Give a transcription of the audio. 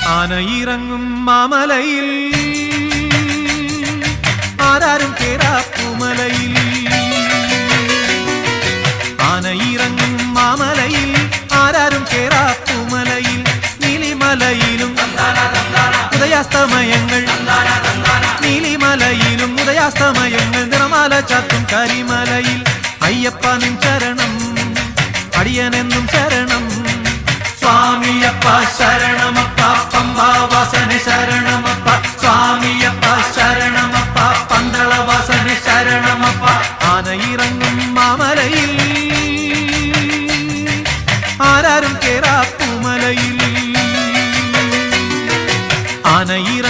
ആനയിറങ്ങും മാമലയിൽ ആരാരും കേറാപ്പുമലയിൽ ആനയിറങ്ങും മാമലയിൽ ആരാരും കേറാപ്പുമലയിൽ നീലിമലയിലും ഉദയാസ്തമയങ്ങൾ നീലിമലയിലും ഉദയാസ്തമയങ്ങൾ നിറമാല ചാത്തും കരിമലയിൽ അയ്യപ്പ നിൻ ശരണം അടിയനെന്നും ശരണം സ്വാമിയപ്പ ശരണമപ്പ പമ്പാവാസനെ ശരണമപ്പ സ്വാമിയപ്പ ശരണമപ്പ പന്തളവാസനെ ശരണമപ്പ ആനയിറങ്ങും മാമലയിൽ ആരാരും കേറാപ്പുമലയിൽ ആനയിറങ്ങും